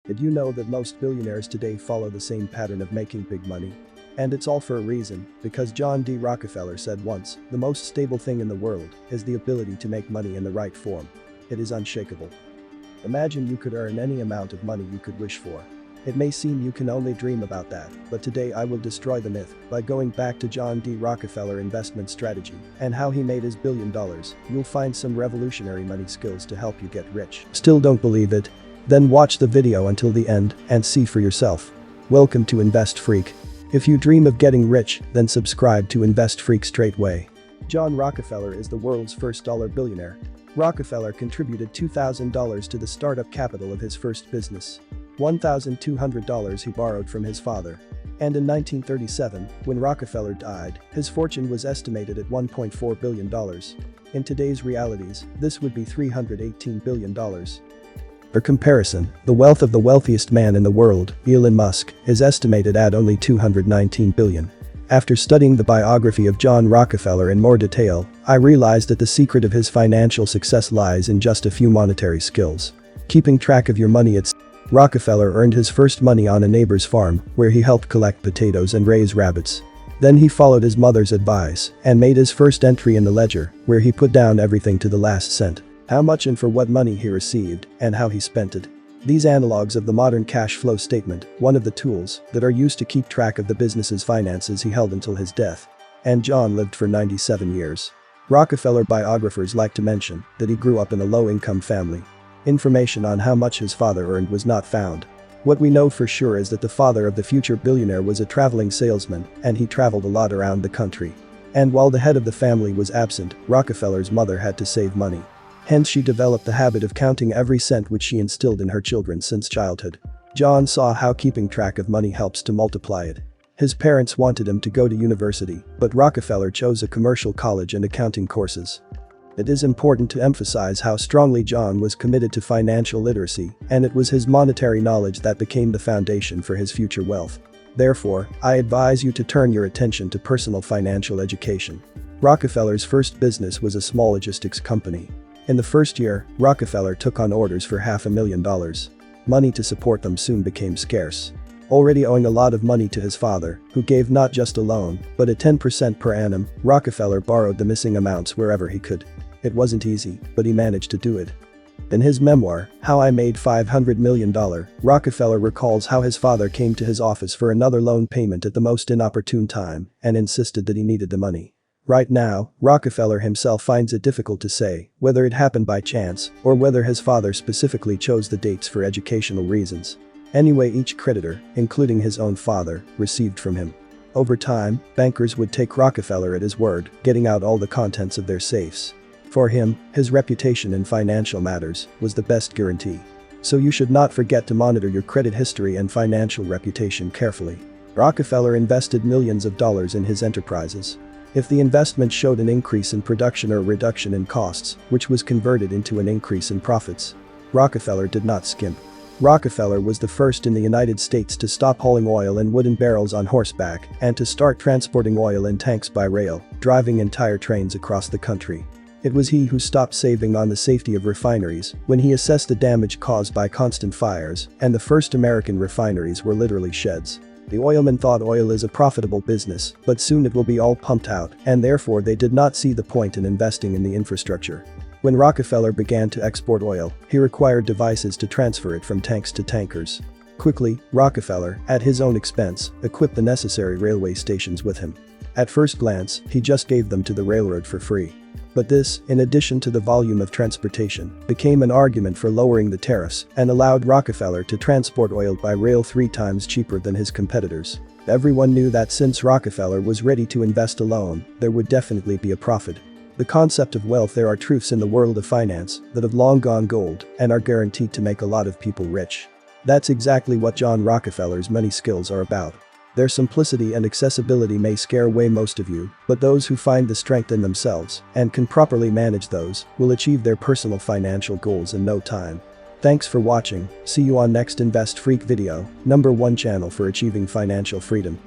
Did you know that most billionaires today follow the same pattern of making big money? And it's all for a reason, because John D. Rockefeller said once, the most stable thing in the world is the ability to make money in the right form. It is unshakable. Imagine you could earn any amount of money you could wish for. It may seem you can only dream about that, but today I will destroy the myth by going back to John D. Rockefeller investment strategy and how he made his $1 billion. You'll find some revolutionary money skills to help you get rich. Still don't believe it? Then watch the video until the end and see for yourself. Welcome to Invest Freak. If you dream of getting rich, then subscribe to Invest Freak straight away. John Rockefeller is the world's first dollar billionaire. Rockefeller contributed $2,000 to the startup capital of his first business. $1,200 he borrowed from his father. And in 1937, when Rockefeller died, his fortune was estimated at $1.4 billion. In today's realities, this would be $318 billion. For comparison, the wealth of the wealthiest man in the world, Elon Musk, is estimated at only $219 billion. After studying the biography of John Rockefeller in more detail, I realized that the secret of his financial success lies in just a few monetary skills. Keeping track of your money. Rockefeller earned his first money on a neighbor's farm, where he helped collect potatoes and raise rabbits. Then he followed his mother's advice and made his first entry in the ledger, where he put down everything to the last cent. How much and for what money he received, and how he spent it. These analogs of the modern cash flow statement, one of the tools that are used to keep track of the business's finances he held until his death. And John lived for 97 years. Rockefeller biographers like to mention that he grew up in a low-income family. Information on how much his father earned was not found. What we know for sure is that the father of the future billionaire was a traveling salesman, and he traveled a lot around the country. And while the head of the family was absent, Rockefeller's mother had to save money. Hence she developed the habit of counting every cent, which she instilled in her children since childhood. John saw how keeping track of money helps to multiply it. His parents wanted him to go to university, but Rockefeller chose a commercial college and accounting courses. It is important to emphasize how strongly John was committed to financial literacy, and it was his monetary knowledge that became the foundation for his future wealth. Therefore, I advise you to turn your attention to personal financial education. Rockefeller's first business was a small logistics company. In the first year, Rockefeller took on orders for $500,000. Money to support them soon became scarce. Already owing a lot of money to his father, who gave not just a loan, but a 10% per annum, Rockefeller borrowed the missing amounts wherever he could. It wasn't easy, but he managed to do it. In his memoir, How I Made $500 Million, Rockefeller recalls how his father came to his office for another loan payment at the most inopportune time and insisted that he needed the money. Right now, Rockefeller himself finds it difficult to say whether it happened by chance or whether his father specifically chose the dates for educational reasons. Anyway, each creditor, including his own father, received from him. Over time, bankers would take Rockefeller at his word, getting out all the contents of their safes. For him, his reputation in financial matters was the best guarantee. So you should not forget to monitor your credit history and financial reputation carefully. Rockefeller invested millions of dollars in his enterprises. If the investment showed an increase in production or a reduction in costs, which was converted into an increase in profits, Rockefeller did not skimp. Rockefeller was the first in the United States to stop hauling oil in wooden barrels on horseback and to start transporting oil in tanks by rail, driving entire trains across the country. It was he who stopped saving on the safety of refineries when he assessed the damage caused by constant fires, and the first American refineries were literally sheds. The oilmen thought oil is a profitable business, but soon it will be all pumped out, and therefore they did not see the point in investing in the infrastructure. When Rockefeller began to export oil, he required devices to transfer it from tanks to tankers. Quickly, Rockefeller, at his own expense, equipped the necessary railway stations with him. At first glance, he just gave them to the railroad for free. But this, in addition to the volume of transportation, became an argument for lowering the tariffs and allowed Rockefeller to transport oil by rail 3 times cheaper than his competitors. Everyone knew that since Rockefeller was ready to invest alone, there would definitely be a profit. The concept of wealth. There are truths in the world of finance that have long gone gold and are guaranteed to make a lot of people rich. That's exactly what John Rockefeller's money skills are about. Their simplicity and accessibility may scare away most of you, but those who find the strength in themselves and can properly manage those will achieve their personal financial goals in no time. Thanks for watching. See you on next Invest Freak video, #1 channel for achieving financial freedom.